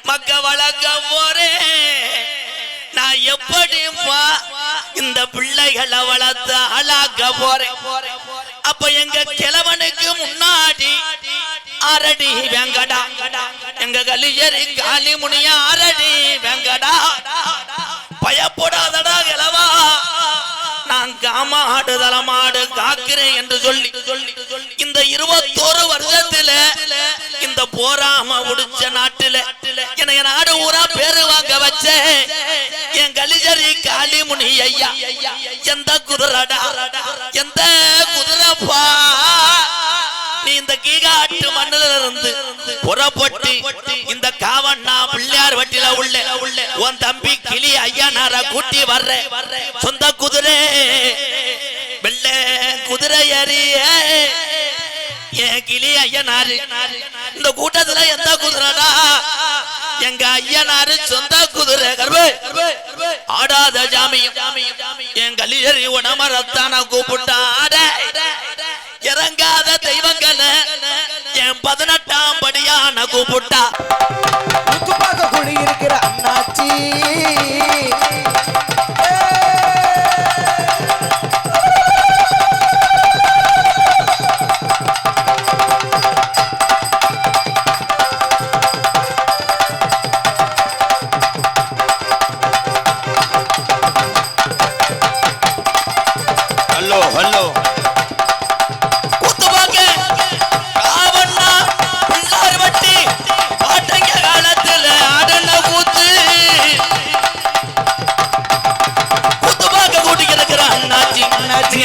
மக்க வளர்க்க போறேன். நான் எப்படிப்பா இந்த பிள்ளைகளை வளர்த்து ஆளாக்க போறேன். அப்ப எங்க கிழவனுக்கு முன்னாடி அரடி வெங்கடா, எங்க கலியரி காலி முனிய அரடி வெங்கடா, பயப்படாதடா கிழவா, நான் காமா ஆடு தலமாடு காக்கிறேன் என்று சொல்லி இந்த 21 வருஷத்துல இந்த போராம உடிச்ச நாட்டுல என்னைய நாடு ஊரா பேரு வாங்க வச்ச என் கலிஜரி காளி முனி ஐயா, எந்த குதிரடா, எந்த குதிரப்பா, நீ இந்த கீகாட்டு மண்ணில இருந்து புறப்பட்டு இந்த காவண்ணா பிள்ளையார் வட்டில உள்ள உன் தம்பி கிளி ஐயா நார கூட்டி வர்ற சொந்த குதிரை வெள்ள குதிரை ஏறிய என் கிளி ஐயனாரு இந்த கூட்டத்துல எந்த குதிரைடா, எங்க ஐயனாரு சொந்த குதிரை ஆடாத ஜாமியும் என் கலியரி உணமரத்தான கூப்பிட்டாட இறங்காத தெய்வங்களை என் 18ஆம் படியான கூப்பிட்டா குடியிருக்கிற அண்ணாச்சி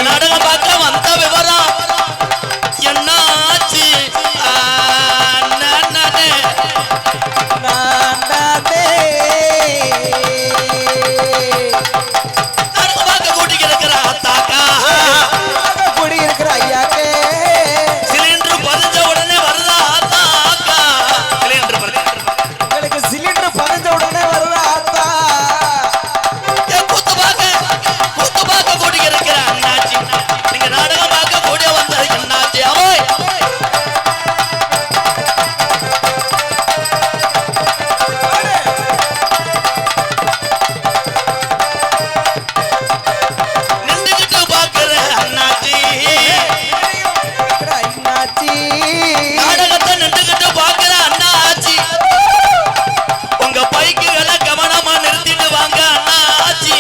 நாடகம் பார்க்க வந்த விவரம் என்னாச்சு நாடகம் பார்க்க கூட்டி கிடக்கிற அத்தாக்கா கூடி இருக்கிற ஐயாக்கே சிலிண்டர் பதிஞ்ச உடனே வருதா அத்தாக்கா, உங்களுக்கு சிலிண்டர் பதிஞ்ச உடனே வருதா அத்தா, கூத்து பார்க்க கூட்டி கிடக்கிற அண்ணாச்சி, நீங்க நாடகம் பார்க்க கூடிய வந்தது என்னாச்சு அவோய் நின்றுகிட்டு பார்க்கிற அண்ணாச்சி, அண்ணாச்சி நாடகத்தை நின்றுகிட்டு பார்க்கிற அண்ணாச்சி, உங்க பைக்குகளை கவனமா நிறுத்திட்டு வாங்க அண்ணாச்சி,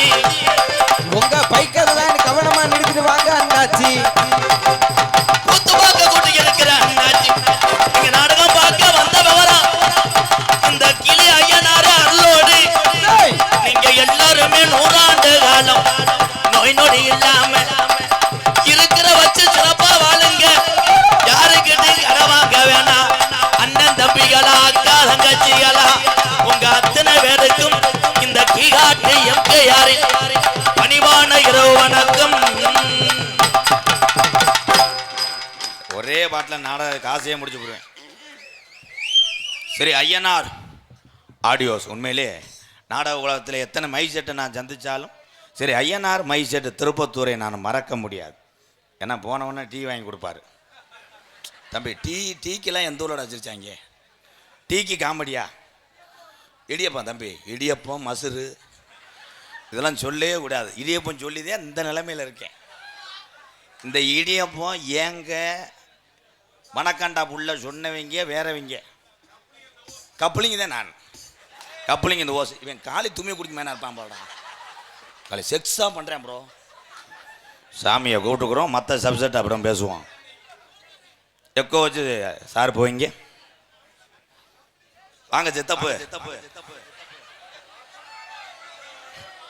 உங்க பைக்கெல்லாம் கவனமா நிறுத்திட்டு வாங்க அண்ணாச்சி. கூத்து பார்க்க கூட்டி இருக்கிற அண்ணாச்சி, நீங்க நாடகம் பார்க்க வந்த விவரம் இந்த கிளி ஐயனாரு அருளோடு நீங்க எல்லாருமே 100 ஆண்டு காலம் நோய் நொடி இல்லாம இருக்கிற வச்சு சிறப்பா வாழுங்க. யாருக்கிட்ட கடை வாங்க வேணாம். அண்ணன் தம்பிகளா அக்கா தங்கச்சிகளா உங்க அத்தனை பேருக்கும் இந்த கீகாட்டு எம்கேஆரின் பணிவான இரவு வணக்கம். ஒரே பாட்டில் நாடக காசையே முடிச்சு போடுவேன். சரி, ஐயனார் ஆடியோஸ் உண்மையிலே நாடக உலகத்தில் எத்தனை மை செட்டை நான் சந்தித்தாலும் சரி, ஐயனார் மை செட்டு திருப்பத்தூரை நான் மறக்க முடியாது. ஏன்னா போனவொன்னே டீ வாங்கி கொடுப்பாரு. தம்பி டீக்கெல்லாம் எந்த ஊரோட வச்சிருச்சாங்க? டீக்கு காமெடியா? இடியப்பம் தம்பி, இடியப்பம் மசுறு இதெல்லாம் சொல்லவே கூடாது. இடியப்பம் சொல்லிதான் இந்த நிலைமையில் இருக்கேன். இந்த இடியப்பம் ஏங்க மணக்காண்டா புள்ள சொன்னவங்க வேறவங்க கப்பலிங்க தான். நான் கப்பலிங்க இந்த ஓசை இவன் காலி துணியை குடிக்க மேனா இருப்பான் பாடா. காலி செக்ஸாக பண்ணுறேன் ப்ரோ. சாமியை கூப்பிட்டுக்குறோம், மற்ற சப்ஜெக்ட் அப்புறம் பேசுவோம். எக்கோ வச்சு சார் போவீங்க வாங்க சித்தப்பு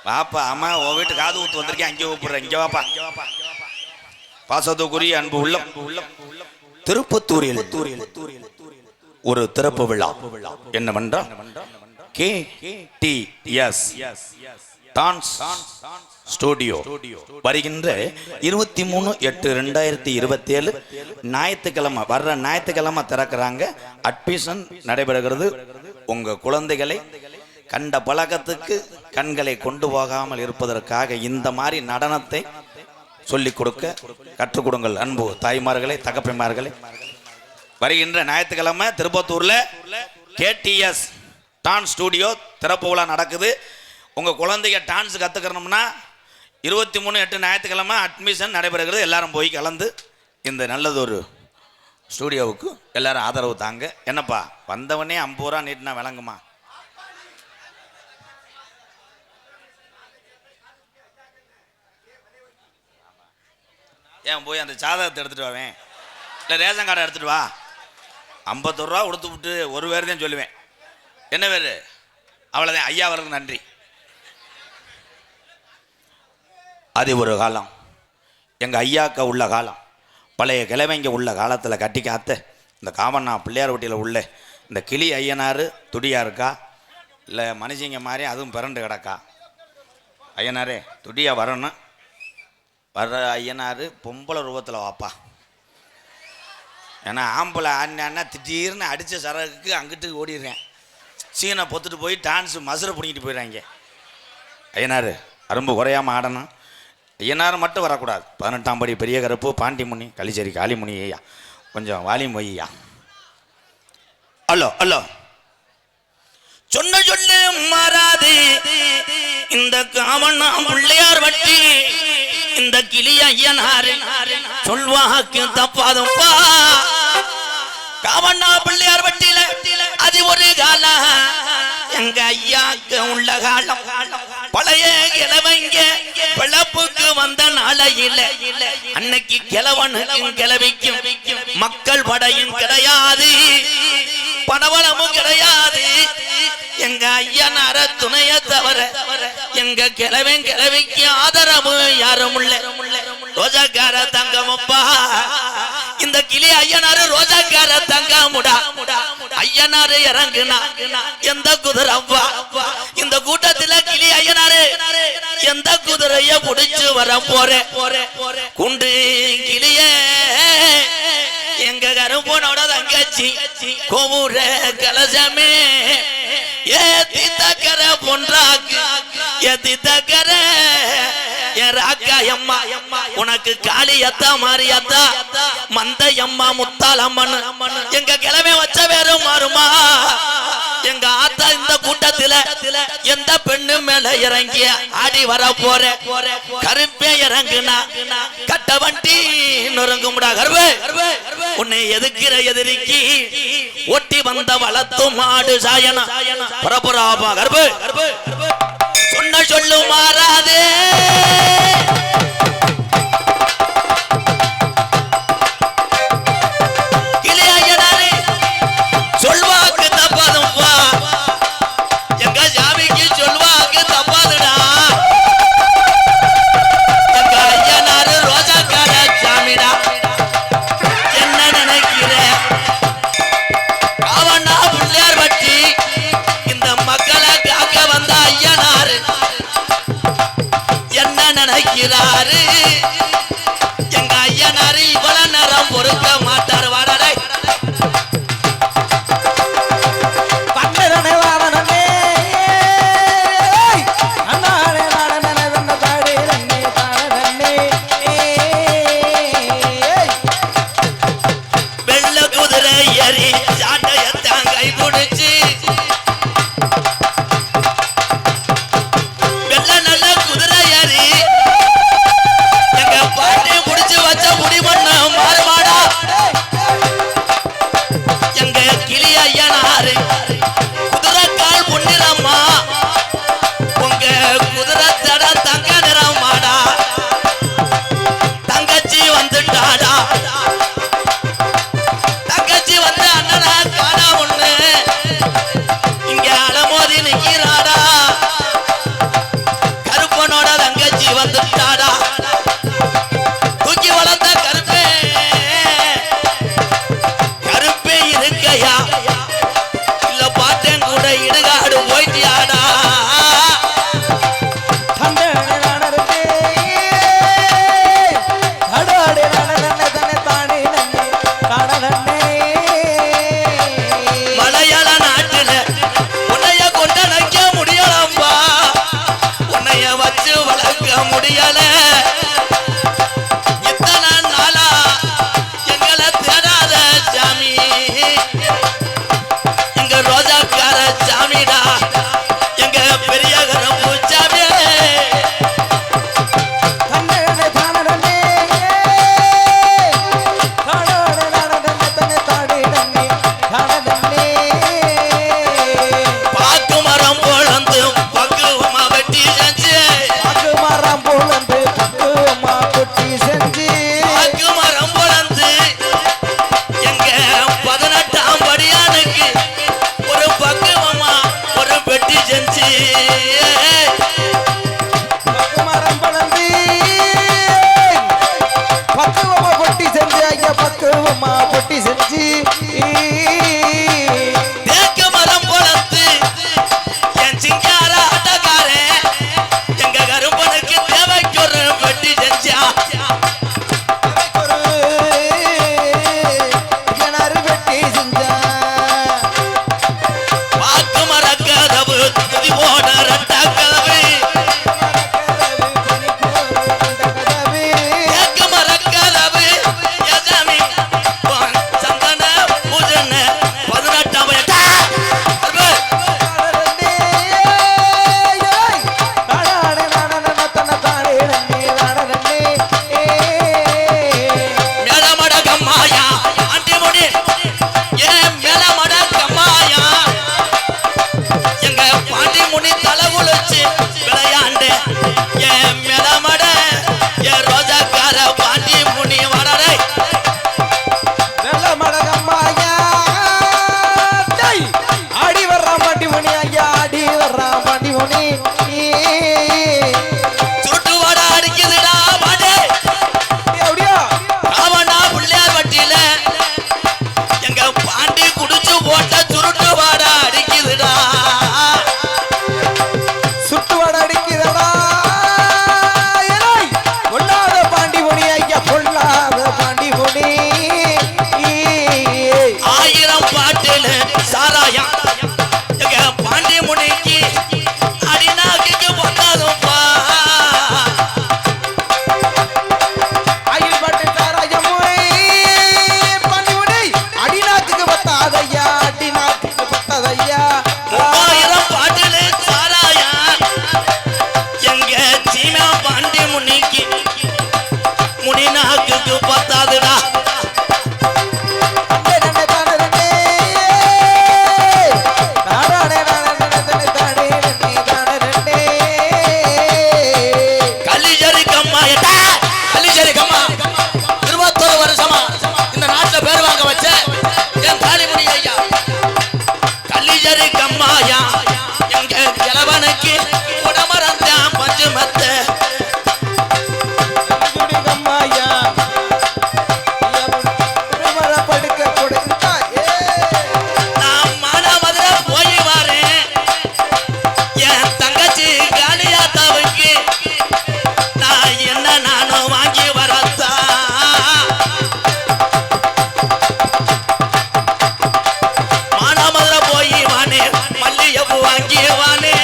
வாப்பா. அம்மா உன் வீட்டு காது ஊத்து வந்திருக்கேன், அங்கே கூப்பிடுறேன், இங்கே வாப்பா. பாசத்துக்குரிய அன்பு உள்ளம் திருப்பத்தூரில் ஒரு திறப்பு விழா என்னவென்றால் KTS டான்ஸ் ஸ்டுடியோ வருகின்ற 23/8/2027 ஞாயிற்றுக்கிழமை வர்ற ஞாயிற்றுக்கிழமை திறக்கிறாங்க. அட்மிஷன் நடைபெறுகிறது. உங்க குழந்தைகளை கண்ட பழக்கத்துக்கு கண்களை கொண்டு போகாமல் இருப்பதற்காக இந்த மாதிரி நடனத்தை சொல்லிக் கொடுக்க கற்றுக் கொடுங்கள் அன்பு தாய்மார்களே, தகப்பைமார்களே. வருகின்ற ஞாயிற்றுக்கிழமை திருப்பத்தூர்ல கேடிஎஸ் டான்ஸ் ஸ்டூடியோ திறப்பு விழா நடக்குது. உங்கள் குழந்தைங்க டான்ஸ் கற்றுக்கணும்னா 23/8 ஞாயிற்றுக்கிழமை அட்மிஷன் நடைபெறுகிறது. எல்லாரும் போய் கலந்து இந்த நல்லதொரு ஸ்டூடியோவுக்கு எல்லாரும் ஆதரவு தாங்க. என்னப்பா வந்தவனே 50 ரூபா நீட்டினா விளங்குமா? ஏன் போய் அந்த சாதகத்தை எடுத்துகிட்டு வாவேன், இல்லை ரேஷன் கார்டை எடுத்துகிட்டு வா. 51 ரூபா கொடுத்து விட்டு ஒரு பேர் தான் சொல்லுவேன். என்ன பேர்? அவ்வளோதான். ஐயா அவர்களுக்கு நன்றி. அது ஒரு காலம், எங்கள் ஐயாக்க உள்ள காலம், பழைய கிழமைங்க உள்ள காலத்தில் கட்டி காத்த இந்த காமண்ணா பிள்ளையார் வட்டியில் உள்ள இந்த கிளி ஐயனார் துடியாக இருக்கா, இல்லை மனுஷங்க மாதிரி அதுவும் பிறண்டு கிடக்கா? ஐயனாரே துடியாக வரணும். வர்ற ஐயனார் பொம்பளை ரூபத்தில் வாப்பா. ஏன்னா ஆம்பளை ஆடினான்னா திடீர்னு அடித்த சரகுக்கு அங்கிட்டு ஓடிடுறேன். சீனை பொத்துட்டு போய் டான்ஸு மசுரை பிடிக்கிட்டு போயிடுறாங்க. ஐயனார் அரும்பு குறையாமல் ஆடணும். ஐயனார் மட்டும் வரக்கூடாது. 18ஆம் படி பெரிய கருப்பு பாண்டிமுனி களிச்சேரி காளிமுனி ஐயா கொஞ்சம் வாலியும் ஐயா. அல்லோ அல்லோ சொன்ன சொல்லு மாறாது இந்த காமண்ணா பிள்ளையார் வட்டி இந்த கிளி ஐயனாரு சொல்வாக்கு தப்பாதும்பா. காமண்ணா பிள்ளையார் வட்டியில அது ஒரு காலம், எங்க ஐயாக்கு உள்ள காலம். பழைய கிழவங்க பிழப்புக்கு வந்த நாளையில அன்னைக்கு கிழவனுக்கும் கிழவிக்கும் மக்கள் படையும் கிடையாது, பணவளமும் கிடையாது. எங்க ஐயனார துணைய தவிர எங்க கிழவன் கிழவிக்கு ஆதரவு யாரும் உள்ள. ரோஜாக்கார தங்கமப்பா இந்த கிளி ஐயனாரு ரோஜாக்கார தங்கமுடா. ஐயனாரு இறங்குனா எந்த குதிரப்பா இந்த கூட்டத்துல கிளி ஐயனாரு எந்த குதிரைய புடிச்சு வர போற குண்டு கிளிய எங்க கருப்பனோட தங்கச்சி கோமுற கலசமே ஏத்தி தக்கர பொன்றாக்கு ஏத்தி தக்கர ராக்காயம்மா உனக்கு காளியத்தா மாரியத்தா மந்தையம்மா முத்தாலம்மன் எங்க கிழமை வச்ச வேறும் மாறுமா. எங்க ஆத்தா இந்த கூட்டத்துல எந்த பெண்ணு மேல இறங்கிய ஆடி வர போற கருப்பே இறங்குனா கட்ட வண்டி நொறுங்கும்டா. கருவே உன்னை எதுக்கிற எதிரிக்கு ஒட்டி வந்த வளர்த்து மாடு சாயனா பரபராபா. கருவே சொன்ன சொல்லு மாறாதே. சொல்வாக்கு தப்பாதுப்பா, எங்க சாமிக்கு சொல்வாக்கு தப்பாதுடா. எங்க ஐயனாரு ரோஜாக்கார சாமிடா. என்ன நினைக்கிற காவண்ணா பிள்ளையார் வட்டி இந்த மக்களை காக்க வந்த ஐயனாரு செஞ்சு தேக்கு மரம் பொழந்து என் சிங்கார ஆட்டக்காரே எங்க கருப்பனுக்கு தேவைக்கு ஒரு வெட்டி செஞ்சா கிணறு வெட்டி செஞ்சா வாக்கு மரக்கதவு துதி போட ரெட்ட கதவு தேக்கு மரக்கதவு யஜமி சந்தன பூஜன 18 மேலமட கம்மாயா ஆண்டி முடி ஏன் மேலமட கம்மாயா எங்க பாண்டி முனி தலை குளிச்சு விளையாண்டு ஏன் மேலமட ஏன் ரோஜாக்கார பாண்டி முனி வடரை நல்ல மடகம்மாயா ஆடி வர்றான் பாண்டி முனி ஐயா ஆடி வர்றான் பாண்டி முனி சுருட்டு வட அடிக்குதுடா பாண்டே அப்படியா ராவணா பிள்ளையார் வட்டியில எங்க பாண்டி குடிச்சு போட்ட சுருட்டு வாட அடிக்குதுடா சுட்டு வட அடிக்கிறடா பொல்லாத பாண்டி முனி ஐயா பொல்லாத பாண்டி முனி 1000 பாட்டில் சாராயம் எங்க பாண்டி முனிக்கு அடிநாக்கு பொண்ணாதும்பா ஆயில் பாட்டு சாராயம் பாண்டி முனி அடிநாக்குக்கு பத்தாதையா அடிநாக்குக்கு பத்தாதையா 3000 பாட்டில் சாராயம் எங்க சீமா பாண்டி முனிக்கு முனிநாக்கு பத்தாதுடா கலிஜரி கம்மா எட்டா கலிஜரி கம்மா 21 வருஷமா இந்த நாட்டுல பேர் வாங்க வச்ச என் தாலிமுடி ஐயா கலிஜரி கம்மாயா எங்க கிழவனுக்கு உடமரந்தான் பஞ்சு மத்த நான் மானாமதுரை போய் வரேன் என் தங்கச்சி காளியாத்தாவுக்கு நான் என்ன நானும் வாங்கி வரத்தா மானாமதுரை போய் வானே மல்லிகைப்பூ வாங்கி வானே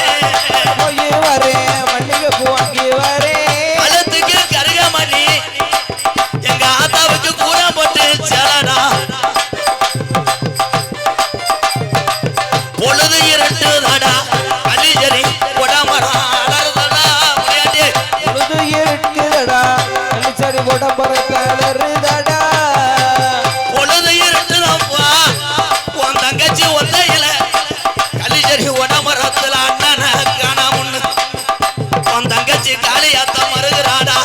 கழுத்துக்கு கருகமணி எங்க ஆத்தாவுக்கு கூரை போட்டு சேலடா பொழுது இருட்டுதடா கலிஜரி உடமரம் அலறுதடா முடியாட்டி பொழுது இருட்டுதப்பா உன் தங்கச்சி ஒத்தையில கலிஜரி உடமரத்துல அண்ணனை காணாமுன்னு உன் தங்கச்சி காளியாத்த மறுகிறாடா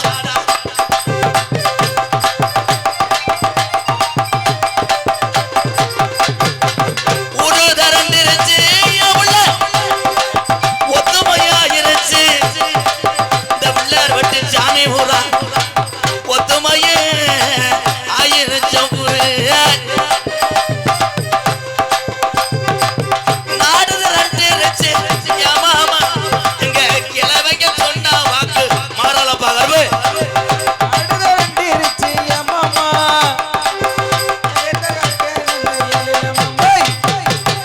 ஒரு தரண்டிருச்சு உள்ள ஒத்துமையாயிருச்சு இந்த பிள்ளையார் வெட்டி சாமி பூரா ஒத்துமையே ஆயிருச்சு நாடு தரண்டிருச்சு ஏமாமா எங்க கிழவைக்கு சொன்ன வாக்கு மாறல பகர்வு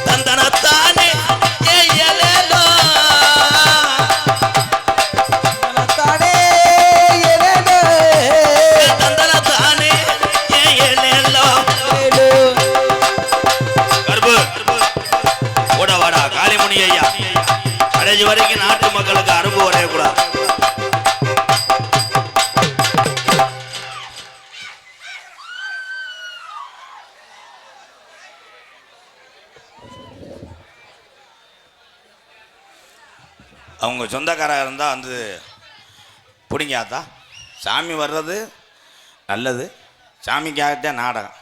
தந்தனத்தானே ஏயலேலோ தந்தனத்தானே ஏயலேலோ கர்பு ஓட வாடா காளிமுனி ஐயா கடைசி வரைக்கும் நாட்டு மக்களுக்கு அரும்பு வரையக்கூடாது அவங்க சொந்தக்காரங்க இருந்தால் வந்து பிடிங்காத்தா சாமி வர்றது நல்லது சாமிக்காகத்தான் நாடகம்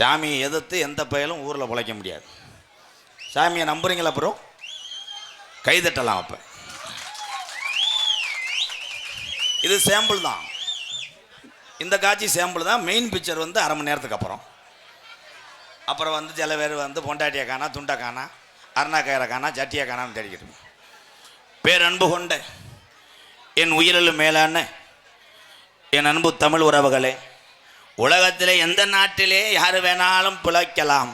சாமியை எதிர்த்து எந்த பயலும் ஊரில் பிழைக்க முடியாது சாமியை நம்புறீங்களா அப்புறம் கைதட்டலாம் அப்போ இது சாம்பிள் தான் இந்த காட்சி சாம்பிள் தான் மெயின் பிக்சர் வந்து அரை மணி நேரத்துக்கு அப்புறம் அப்புறம் வந்து சில பேர் வந்து பொண்டாட்டியை காணா, துண்டை காணா, அருணாக்கயிறை காணா, சட்டியை காணான்னு தேடிக்கிட்டு. பேரன்பு கொண்ட என் உயிரிலும் மேலான என் அன்பு தமிழ் உறவுகளே, உலகத்திலே எந்த நாட்டிலே யார் வேணாலும் பிழைக்கலாம்,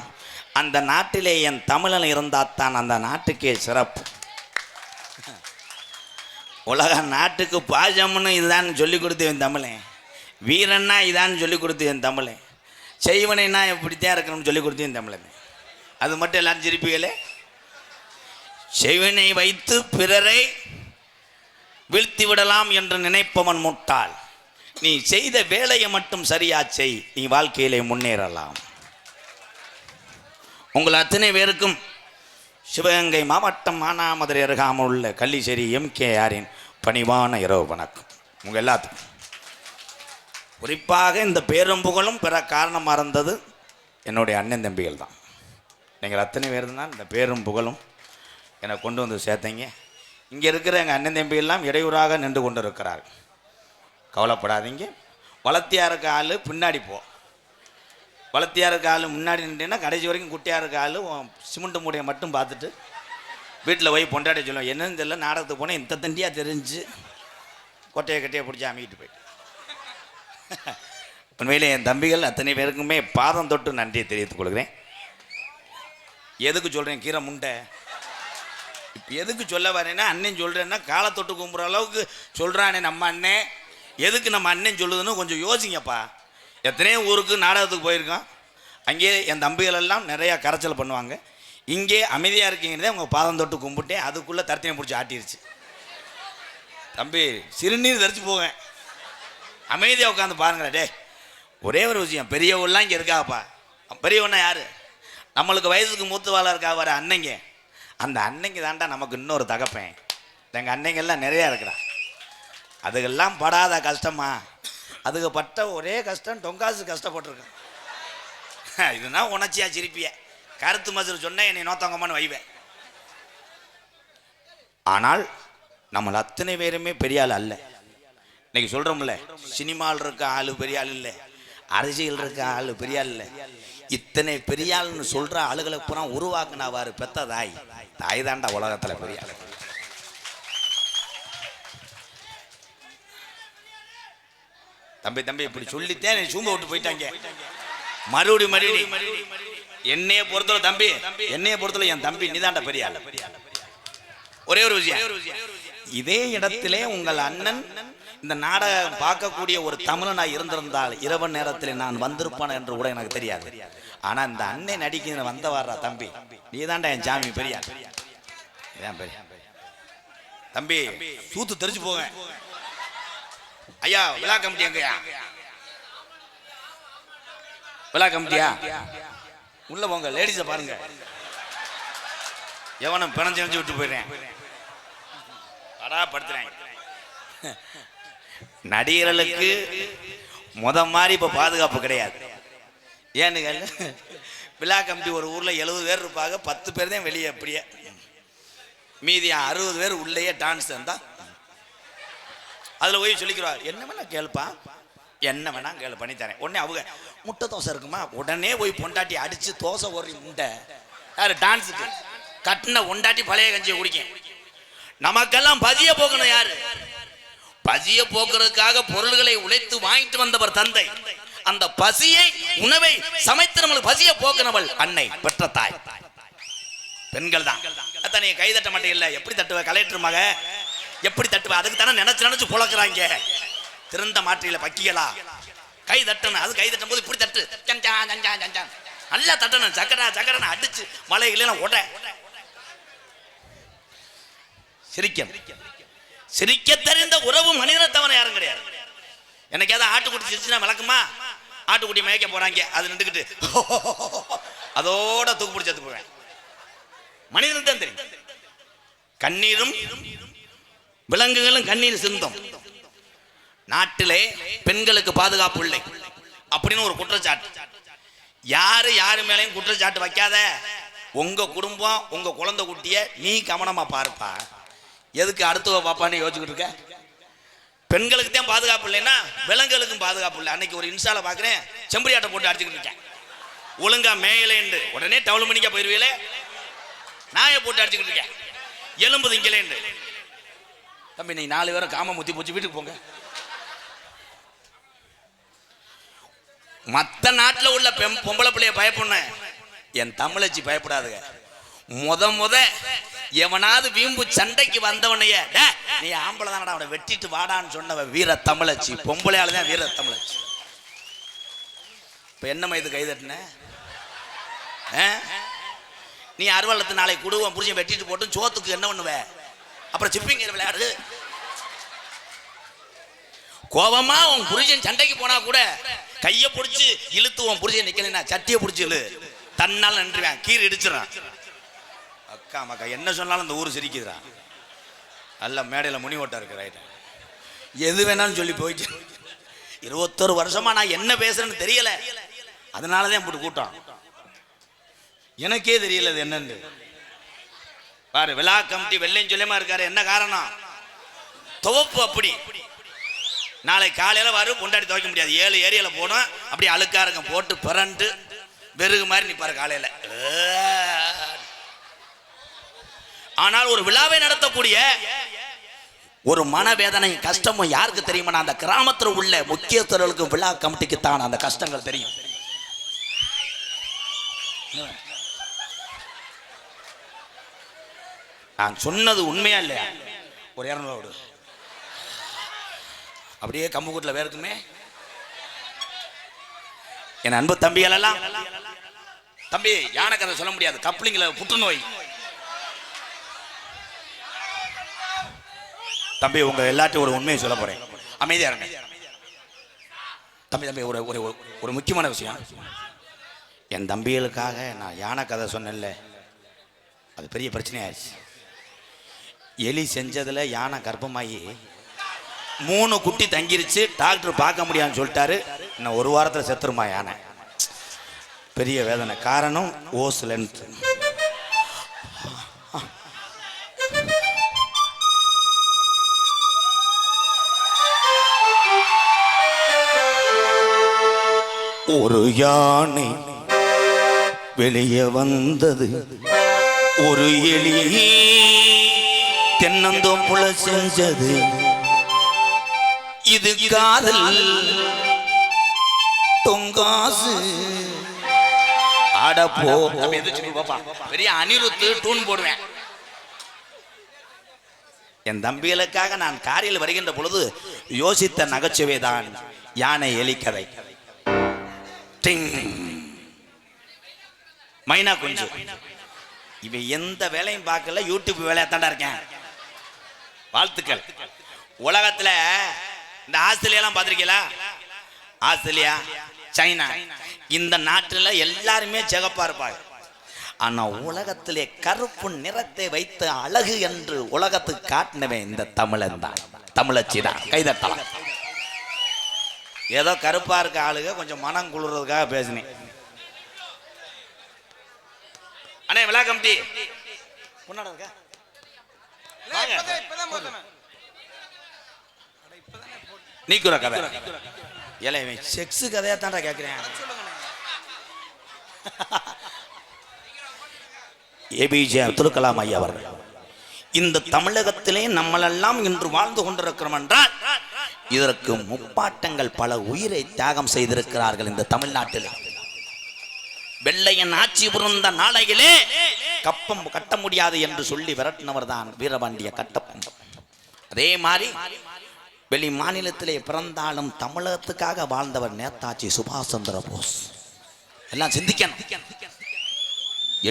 அந்த நாட்டிலே என் தமிழன் இருந்தால்தான் அந்த நாட்டுக்கே சிறப்பு. உலக நாட்டுக்கு பாஜம்னு இதுதான் சொல்லி கொடுத்து என் தமிழன், வீரன்னா இதான்னு சொல்லி கொடுத்து என் தமிழன், செய்வனைனா இப்படித்தான் இருக்கணும்னு சொல்லி கொடுத்து என் தமிழன். அது மட்டும் எல்லாரும் சிரிப்பீங்களே. செய்வனை வைத்து பிறரை வீழ்த்தி விடலாம் என்று நினைப்பவன் முட்டாள். நீ செய்த வேலையை மட்டும் சரியா செய், நீ வாழ்க்கையிலே முன்னேறலாம். உங்கள் அத்தனை பேருக்கும் சிவகங்கை மாவட்டம் மானாமதுரை அருகாமல் உள்ள கள்ளிச்சேரி MKRின் பணிவான இரவு வணக்கம். உங்கள் எல்லாத்துக்கும் குறிப்பாக இந்த பேரும் புகழும் பிற காரணமாக இருந்தது என்னுடைய அண்ணன் தம்பிகள் தான். நீங்கள் அத்தனை பேர் தான் இந்த பேரும் புகழும் என்னை கொண்டு வந்து சேர்த்தீங்க. இங்கே இருக்கிற எங்கள் அண்ணன் தம்பியெல்லாம் இடையூறாக நின்று கொண்டு இருக்கிறார்கள். கவலைப்படாதீங்க. வளர்த்தியாக இருக்க ஆள் பின்னாடி போ, வளர்த்தியாக இருக்க ஆள் முன்னாடி நின்றேன்னா கடைசி வரைக்கும் குட்டியாக இருக்க ஆள் சிமெண்ட் மூடையை மட்டும் பார்த்துட்டு வீட்டில் போய் பொண்டாட்டி சொல்லுவோம், என்னன்னு தெரியல, நாடகத்துக்கு போனால் இந்த தண்டியாக தெரிஞ்சு கொட்டையை கட்டையை பிடிச்சி அமைக்கிட்டு போயிட்டு. உண்மையிலே என் தம்பிகள் அத்தனை பேருக்குமே பாதம் தொட்டு நன்றியை தெரிவித்துக் கொள்கிறேன். எதுக்கு சொல்கிறேன் கீரை முண்டை, இப்போ எதுக்கு சொல்ல வரேன்னா அண்ணன் சொல்கிறேன்னா காலை தொட்டு கும்புற அளவுக்கு சொல்கிறானே நம்ம அண்ணன், எதுக்கு நம்ம அண்ணன் சொல்லுதுன்னு கொஞ்சம் யோசிங்கப்பா. எத்தனையோ ஊருக்கு நாடகத்துக்கு போயிருக்கோம், அங்கேயே என் தம்பிகள் எல்லாம் நிறையா கரைச்சல் பண்ணுவாங்க. இங்கே அமைதியாக இருக்கீங்கிறதே உங்கள் பாதம் தொட்டு கும்பிட்டேன், அதுக்குள்ளே தரத்தினை பிடிச்சி ஆட்டிருச்சு. தம்பி சிறுநீர் தரிச்சு போவேன், அமைதியாக உட்காந்து பாருங்களேன். டே ஒரே ஒரு விஷயம், பெரியவெல்லாம் இங்கே இருக்காப்பா. பெரியவன்னா யார்? நம்மளுக்கு வயசுக்கு மூத்தவாளாக இருக்கா வர அன்னைங்க. அந்த அன்னைங்க தாண்டா நமக்கு இன்னொரு தகப்பேன். எங்கள் அன்னைங்கெல்லாம் நிறையா இருக்கிறா. அதுக்கெல்லாம் படாத கஷ்டமா? அதுக்கு பட்ட ஒரே கஷ்டம் டொங்காசு கஷ்டப்பட்டுருக்கேன். இதுனா உணர்ச்சியா சிரிப்பிய கருத்து மசூர் சொன்னேன், என்னை நோத்தங்கம்மான்னு வைவேன். ஆனால் நம்மள அத்தனை பேருமே பெரிய ஆள் அல்ல. இன்னைக்கு சொல்கிறோம்ல, சினிமாவில் இருக்க ஆள் பெரிய ஆள் இல்லை, அரசியல் இருக்க ஆள் பெரிய ஆள் இல்லை. இத்தனை பெரிய ஆள்னு சொல்கிற ஆளுகளை பூரா உருவாக்குனாவார் பெத்த தாய். தாய் தாண்டா உலகத்தில் பெரிய ஆள். தம்பி இப்படி சொல்லித்தேன் என்னை சூம்ப விட்டு போயிட்டாங்க. மறுபடி என்னைய பொறுத்தவரை தம்பி, என்னைய பொறுத்தவரை என் தம்பி நீதாண்டா பெரிய ஆள். ஒரே ஒரு விஷயம், இதே இடத்திலே உங்கள் அண்ணன் இந்த நாடகம் பார்க்கக்கூடிய ஒரு தமிழனா இருந்திருந்தால் இரவு நேரத்தில் நான் வந்திருப்பான என்று கூட எனக்கு தெரியாது. ஆனா இந்த அண்ணன் நடிக்கிற வந்த வர்ற தம்பி நீதாண்டா என் சாமி பெரிய பெரிய தம்பி. சூத்து தெரிச்சு போங்க ஐயா. விழா கமிட்டி எங்கயா? விழா கமிட்டியா? உள்ள போங்க, லேடிஸை பாருங்க. எவனும் பிணைஞ்சு விட்டு போயிடுறேன், படுத்துறேன். நடிகர்களுக்கு மாதிரி இப்ப பாதுகாப்பு கிடையாது. ஏன்னு விழா கமிட்டி ஒரு ஊர்ல 70 பேர் இருப்பாங்க, 10 பேர் தான் வெளியே. அப்படியே மீதி 60 பேர் உள்ளேயே டான்ஸ் இருந்தா அதுல போய் சொல்லிக்கிறார், என்ன வேணா கேள்ப்பா, என்ன வேணா கேளு பண்ணி தரேன். உடனே அவங்க முட்டை தோசை இருக்குமா, உடனே போய் பொண்டாட்டி அடிச்சு தோசை ஒரு முட்டை. யாரு டான்ஸுக்கு கட்டின பொண்டாட்டி பழைய கஞ்சியை குடிக்க. நமக்கெல்லாம் பசிய போக்கணும் யாரு? பசிய போக்குறதுக்காக பொருள்களை உழைத்து வாங்கிட்டு வந்தவர் தந்தை. அந்த பசியை உணவை சமைத்து நம்மளுக்கு பசிய போக்குனவள் அன்னை, பெற்ற தாய். பெண்கள் தான். அத்தனை கை தட்ட மாட்டே இல்ல, எப்படி தட்டுவ? கலெக்டர் மக எப்படி தட்டுவ? அதுக்கு தானே நினைச்சு புழக்கிறாங்க. திறந்த மாற்றில பக்கிகளா கை தட்டணும். அது கை தட்டும் போது இப்படி தட்டு, நல்லா தட்டணும். சக்கரா அடிச்சு மலைகள உட. சிரிக்க தெரிந்த உறவு மனிதனை தவிர யாரும் கிடையாது. எனக்கு ஏதாவது ஆட்டுக்குட்டி சிரிச்சுன்னா விளக்குமா? ஆட்டுக்குட்டி மயக்க போறாங்க, அது நின்றுக்கிட்டு அதோட தூக்கு பிடிச்சி எடுத்து போவேன். மனிதனுக்கு தான் தெரியும். கண்ணீரும் விலங்குகளும் கண்ணீர் சிந்தும். நாட்டிலே பெண்களுக்கு பாதுகாப்பு இல்லை அப்படின்னு ஒரு குற்றச்சாட்டு. யாரு மேலையும் குற்றச்சாட்டு வைக்காத. உங்க குடும்பம், உங்க குழந்தை குட்டிய நீ கவனமா பாருப்பா. எதுக்கு அடுத்தவ பாப்பான்னு யோசிச்சுக்கிட்டு இருக்க? பெண்களுக்கு தான் பாதுகாப்பு இல்லைன்னா விலங்குகளுக்கும் பாதுகாப்பு இல்லை. அன்னைக்கு ஒரு இன்ஸ்டால பாக்குறேன், செம்பரியாட்டை போட்டு அடிச்சுக்கிட்டு இருக்கேன். ஒழுங்கா மேயலேண்டு உடனே டவுல் மணிக்கா போயிருவீங்களே. நாயை போட்டு அடிச்சுக்கிட்டு இருக்கேன், எலும்பு திங்கலேண்டு. தம்பி நீ 4 பேரும் காம முத்தி போச்சு, வீட்டுக்கு போங்க. மற்ற நாட்டில் உள்ள பொம்பளை பிள்ளைய பயப்பட, என் தமிழச்சி பயப்படாதுங்க. முத எவனாவது வீம்பு சண்டைக்கு வந்தவனைய நீ ஆம்பளை தானடா அவனை வெட்டிட்டு வாடான்னு சொன்னவ வீர தமிழச்சி. பொம்பளையால தான் வீர தமிழச்சி. இப்ப என்னம்மா இது கைதட்டின? நீ அறுவலத்து நாளைக்கு குடுவன் புரிஞ்சு வெட்டிட்டு போட்டு சோத்துக்கு என்ன பண்ணுவ? அப்புறம் சிப்பிங்க விளையாடு. கோபமா உன் புரிஜன் சண்டைக்கு போனா கூட கைய பிடிச்சு இழுத்து உன் புரிஜன் நிக்கலன்னா சட்டியை பிடிச்சி இழு, தன்னால் நன்றுவேன், கீரை இடிச்சிடறான். அக்கா மக்கா என்ன சொன்னாலும் இந்த ஊர் சிரிக்குதுறான். நல்ல மேடையில் முனி ஓட்டா இருக்கு. ரைட், எது வேணாலும் சொல்லி போயிட்டு 21 வருஷமா நான் என்ன பேசுறேன்னு தெரியல. அதனாலதான் இப்படி கூட்டம். எனக்கே தெரியல அது என்னன்னு. பாரு, விழா கமிட்டி வெள்ளையும் சொல்லியமா இருக்காரு. என்ன காரணம்? துவப்பு. அப்படி நாளை காலையில வரும், கொண்டாடி துவைக்க முடியாது. 7 ஏரியால போனோம், அப்படி அழுக்காருங்க போட்டு பிறண்டு வெறுகு மாதிரி நிப்பாரு காலையில. ஆனால் ஒரு விழாவை நடத்தக்கூடிய ஒரு மனவேதனை கஷ்டமும் யாருக்கு தெரியுமா? அந்த கிராமத்தில் உள்ள முக்கியஸ்தர்களுக்கு விழா கமிட்டிக்கு தான் அந்த கஷ்டங்கள் தெரியும். நான் சொன்னது உண்மையா இல்லையா? ஒரு 200 அப்படியே கம்புக்கூட்டில் வேறுக்குமே. என் அன்பு தம்பிகள் எல்லாம், தம்பி யானை கதை சொல்ல முடியாது, கப்ளிங்ல புற்றுநோய். தம்பி உங்க எல்லாத்தையும் ஒரு உண்மையை சொல்ல போறேன், அமைதியா இருங்க. தம்பி தம்பி ஒரு ஒரு ஒரு முக்கியமான விஷயம். என் தம்பிகளுக்காக நான் யானை கதை சொன்னேன்ல, அது பெரிய பிரச்சனையாயிருச்சு. எலி செஞ்சதுல யானை கர்ப்பமாகி 3 குட்டி தங்கிருச்சு. டாக்டர் பார்க்க முடியாதுன்னு சொல்லிட்டாரு. இன்னும் 1 வாரத்தில் செத்துருமா யானை. பெரிய வேதனை. காரணம் ஓஸ் லென்த். ஒரு யானை வெளியே வந்தது, ஒரு எலி தென்னந்தோப்புல செஞ்சது. இது காதல் தொங்காசு. அடப்போ பெரிய அனிருத்து டூன் போடுவேன். என் தம்பிகளுக்காக நான் காரில் வருகின்ற பொழுது யோசித்த நகைச்சுவை தான் யானை எலி கதை. மைனா குஞ்சு. இவன் எந்த வேலையும் பார்க்கல, யூடியூப் வேலையா தாண்டா இருக்கேன். வாழ்த்துக்கள். உலகத்துல இந்த ஆஸ்திரேலியாலாம் பார்த்திருக்கீங்களா? ஆஸ்திரேலியா, சைனா, இந்த நாட்டில் எல்லாருமே சிகப்பா இருப்பாங்க. ஆனா உலகத்திலே கருப்பு நிறத்தை வைத்த அழகு என்று உலகத்துக்கு காட்டினவன் இந்த தமிழன் தான், தமிழச்சி தான். கைதட்டலாம். ஏதோ கருப்பா இருக்க ஆளுக கொஞ்சம் மனம் குளிர்றதுக்காக பேசினேன். அண்ணே விழா கமிட்டி நீக்குற கதை ஏல செக்ஸ் கதையா தான்டா கேட்கிறேன். ஏபிஜே அப்துல் கலாம் ஐயா அவர்கள் இந்த தமிழகத்திலே நம்மளெல்லாம் இன்று வாழ்ந்து கொண்டிருக்கிறோம் என்றால் இதற்கு முப்பாட்டங்கள் பல உயிரை தியாகம் செய்திருக்கிறார்கள். இந்த தமிழ்நாட்டில் வெள்ளையன் ஆட்சி புரிந்த நாளையிலே கப்பம் கட்ட முடியாது என்று சொல்லி விரட்டினவர் தான் வீரபாண்டிய கட்டப்பம். அதே மாதிரி வெளி மாநிலத்திலே பிறந்தாலும் தமிழகத்துக்காக வாழ்ந்தவர் நேதாஜி சுபாஷ் சந்திர போஸ். எல்லாம் சிந்திக்கணும்.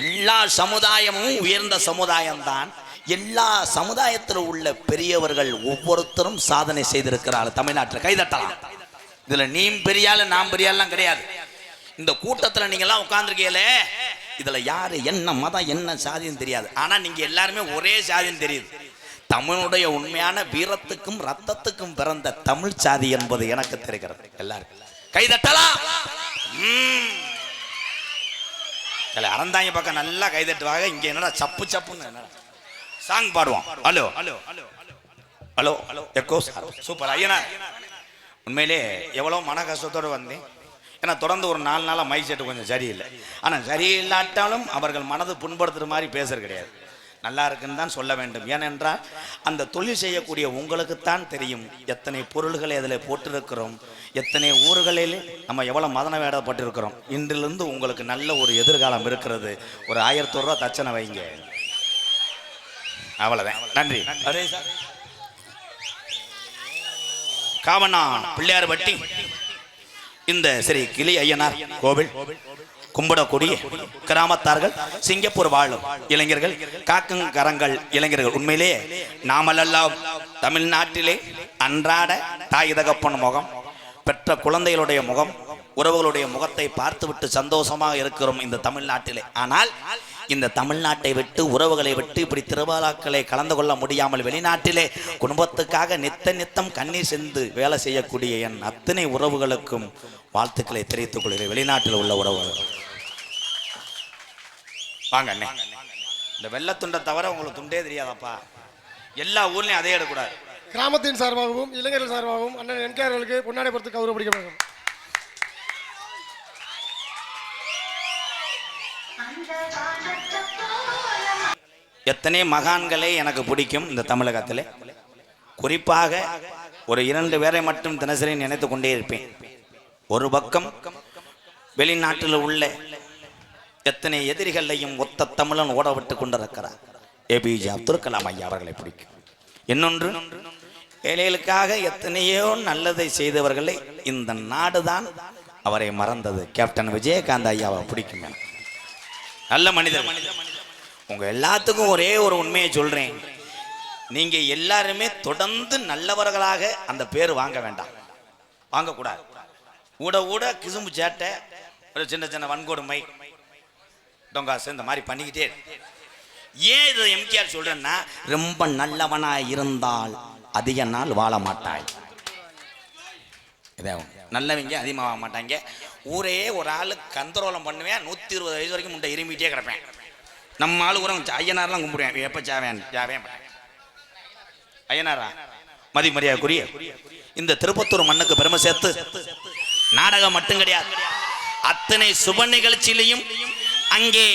எல்லா சமுதாயமும் உயர்ந்த சமுதாயம் தான். எல்லா சமுதாயத்தில் உள்ள பெரியவர்கள் ஒவ்வொருத்தரும் சாதனை செய்திருக்கிறார்கள் தமிழ்நாட்டில். கைதட்டலாம். இதுல நீ பெரியால நாம் பெரியாலாம் கிடையாது. இந்த கூட்டத்தில் நீங்க எல்லாம் உட்கார்ந்துருக்கீங்களே, இதுல யாரு என்ன மதம் என்ன சாதின்னு தெரியாது. ஆனா நீங்க எல்லாருமே ஒரே சாதின்னு தெரியுது. தமிழுடைய உண்மையான வீரத்துக்கும் ரத்தத்துக்கும் பிறந்த தமிழ் சாதி என்பது எனக்கு தெரிகிறது. எல்லாரும் கைதட்டலாம். அறந்தாங்க பக்கம் நல்லா கைதட்டுவாங்க. இங்க என்னடா சப்பு சப்புன்னு என்னடா சாங் பாடுவோம். Hello hello hello hello hello echo super ஐயனா. உண்மையிலே எவ்வளோ மன கஷ்டத்தோடு வந்தேன். ஏன்னா தொடர்ந்து ஒரு 4 நாளாக மைக் செட்டு கொஞ்சம் சரியில்லை. ஆனால் சரியில்லாட்டாலும் அவர்கள் மனது புண்படுத்துகிற மாதிரி பேசுறது கிடையாது. நல்லா இருக்குன்னு தான் சொல்ல வேண்டும். ஏனென்றால் அந்த தொழில் செய்யக்கூடிய உங்களுக்குத்தான் தெரியும் எத்தனை பொருள்களை அதில் போட்டிருக்கிறோம், எத்தனை ஊர்களில் நம்ம எவ்வளோ மதன வேடப்பட்டிருக்கிறோம். இன்றிலிருந்து உங்களுக்கு நல்ல ஒரு எதிர்காலம் இருக்கிறது. ஒரு 1000 ரூபா தச்சனை வைங்க, அவ்வளோதான். நன்றி. அதே சார் காவனா பிள்ளையார் பட்டி இந்த ஸ்ரீ கிளி ஐயனார் கோவில் கும்பிடக்கூடிய கிராமத்தார்கள், சிங்கப்பூர் வாழும் இளைஞர்கள், காக்கும் கரங்கள் இளைஞர்கள், உண்மையிலே நாமளெல்லாம் தமிழ்நாட்டிலே அன்றாட தாய் தகப்பன் முகம், பெற்ற குழந்தைகளுடைய முகம், உறவுகளுடைய முகத்தை பார்த்துவிட்டு சந்தோஷமாக இருக்கிறோம் இந்த தமிழ்நாட்டிலே. ஆனால் இந்த தமிழ்நாட்டை விட்டு, உறவுகளை விட்டு இப்படி திருவிழாக்களை கலந்து கொள்ள முடியாமல் வெளிநாட்டிலே குடும்பத்துக்காக நித்தம் கண்ணீர் சென்று வேலை செய்யக்கூடிய என் அத்தனை உறவுகளுக்கும் வாழ்த்துக்களை தெரிவித்துக் கொள்கிறேன். வெளிநாட்டில் உள்ள உறவுகள் வாங்க அண்ணே. இந்த வெள்ளத்துண்டை தவிர உங்களுக்கு துண்டே தெரியாதப்பா. எல்லா ஊர்லயும் அதே எடுக்கூடாது. கிராமத்தின் சார்பாகவும் இளைஞர்கள் சார்பாகவும் அண்ணன் என்கேர்களுக்கு பொன்னாடை பொறுத்து கௌரவப்படுகிறது. எத்தனை மகான்களே எனக்கு பிடிக்கும் இந்த தமிழகத்தில். குறிப்பாக ஒரு 2 பேரை மட்டும் தினசரி நினைத்து கொண்டே இருப்பேன். ஒரு பக்கம் வெளிநாட்டில் உள்ள எத்தனை எதிரிகளையும் ஒத்த தமிழன் ஓட விட்டு கொண்டிருக்கிறார் ஏபிஜே அப்துல் கலாம் ஐயா அவர்களை பிடிக்கும். இன்னொன்று, ஏழைகளுக்காக எத்தனையோ நல்லதை செய்தவர்களை இந்த நாடுதான் அவரை மறந்தது. கேப்டன் விஜயகாந்த் ஐயாவை பிடிக்கும். நல்ல மனிதர். உங்க எல்லாத்துக்கும் ஒரே ஒரு உண்மையை சொல்றேன், நீங்க எல்லாருமே தொடர்ந்து நல்லவர்களாக அந்த பேர் வாங்க வேண்டாம், வாங்கக்கூடாது. ஊட கிசும்பு சேட்டை, ஒரு சின்ன வன்கொடுமை, டொங்காசு இந்த மாதிரி பண்ணிக்கிட்டே. ஏன் இதை எம்கேஆர் சொல்றேன்னா, ரொம்ப நல்லவனாய் இருந்தால் அதிக நாள் வாழ மாட்டாய். நல்லவங்க அதிகமாக வாழ மாட்டாங்க. ஊரே ஒரு ஆளு கந்தரோலம் பண்ணுவேன், 120 வயசு வரைக்கும் முண்டை இருமிட்டே கிடப்பேன். நம்ம ஆளு கூட ஐயனார்லாம் கும்பிடுவேன். எப்போ ஜாவேன் ஐயனாரா மரியாதைக்குரிய இந்த திருப்பத்தூர் மண்ணுக்கு பெருமை சேர்த்து நாடகம் மட்டும் கிடையாது, அத்தனை சுப நிகழ்ச்சியிலையும் அங்கே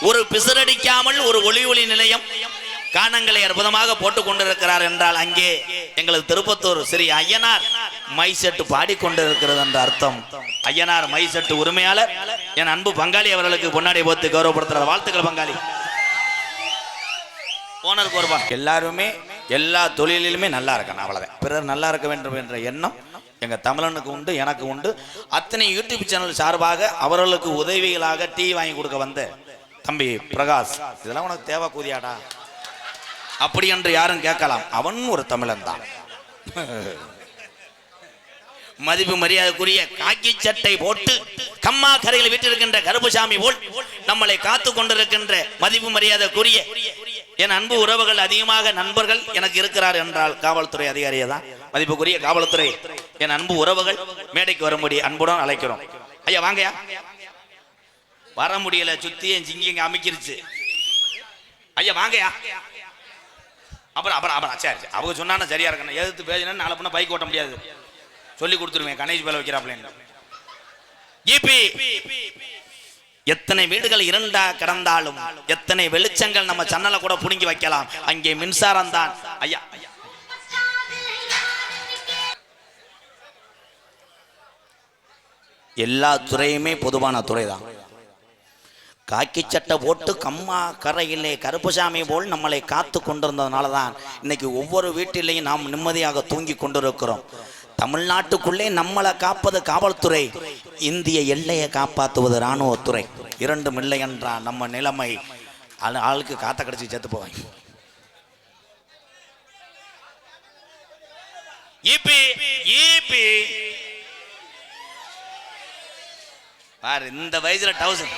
ஒரு பிசரடிக்காமல் ஒரு ஒளி நிலையம் காணங்களை அற்புதமாக போட்டுக் கொண்டிருக்கிறார் என்றால் அங்கே எங்களது திருப்பத்தூர் ஸ்ரீ ஐயனார் மைசெட்டு பாடிக்கொண்டிருக்கிறது என்ற அர்த்தம். ஐயனார் மைசெட்டு உரிமையாளர் என் அன்பு பங்காளி அவர்களுக்கு பொன்னாடை போத்து கௌரவப்படுத்துற வாழ்த்துக்கள் பங்காளி. ஓனருக்கு ஒருபா. எல்லாருமே எல்லா தொழிலிலுமே நல்லா இருக்கணும், அவ்வளவுதான். பிறர் நல்லா இருக்க வேண்டும் என்ற எண்ணம் எங்க தமிழனுக்கு உண்டு, எனக்கு உண்டு. அத்தனை யூடியூப் சேனல் சார்பாக அவர்களுக்கு உதவிகளாக டீ வாங்கி கொடுக்க வந்த தம்பி பிரகாஷ், இதெல்லாம் உனக்கு தேவை கூதியாடா அப்படி என்று யாரும் கேட்கலாம். அவன் ஒரு தமிழன் தான். மதிப்பு மரியாதைக்குரிய காக்கி சட்டை போட்டு கம்மா கரையில் வீட்டிருக்கின்ற கருப்புசாமி போல் நம்மளை காத்து கொண்டிருக்கின்ற மதிப்பு மரியாதைக்குரிய என் அன்பு உறவுகள், அதிகமாக நண்பர்கள் எனக்கு இருக்கிறார் என்றால் காவல்துறை அதிகாரியை தான். மதிப்புக்குரிய காவல்துறை என் அன்பு உறவுகள் மேடைக்கு வரும்படி அன்புடன் அழைக்கிறோம். ஐயா வாங்கயா. வர முடியல, சுத்தி என் சிங்கிங்க அமைக்கிருச்சு. ஐயா வாங்கயா. அப்புறம் சரி, அவங்க சொன்னா சரியா இருக்கணும். எதிர்த்து பேசினா நாளை பண்ண பைக் ஓட்ட முடியாது, சொல்லி கொடுத்துருவேன். கணேஷ் பேல வைக்கிறாப்ல. எத்தனை வீடுகள் இரண்டா கிடந்தாலும், எத்தனை வெளிச்சங்கள் நம்ம சன்னலை கூட புடுங்கி வைக்கலாம், அங்கே மின்சாரம் தான். ஐயா எல்லா துறையுமே பொதுவான துறை தான். காக்கி சட்டை போட்டு கம்மா கரையிலே கருப்புசாமி போல் நம்மளை காத்து கொண்டிருந்ததுனால தான் இன்னைக்கு ஒவ்வொரு வீட்டிலையும் நாம் நிம்மதியாக தூங்கி கொண்டிருக்கிறோம். தமிழ்நாட்டுக்குள்ளே நம்மளை காப்பது காவல்துறை, இந்திய எல்லையை காப்பாற்றுவது இராணுவத்துறை. இரண்டும் இல்லை என்றால் நம்ம நிலைமை ஆளுக்கு காத்த கடிச்சு சேர்த்து போவாங்க. இந்த வயசுல 1000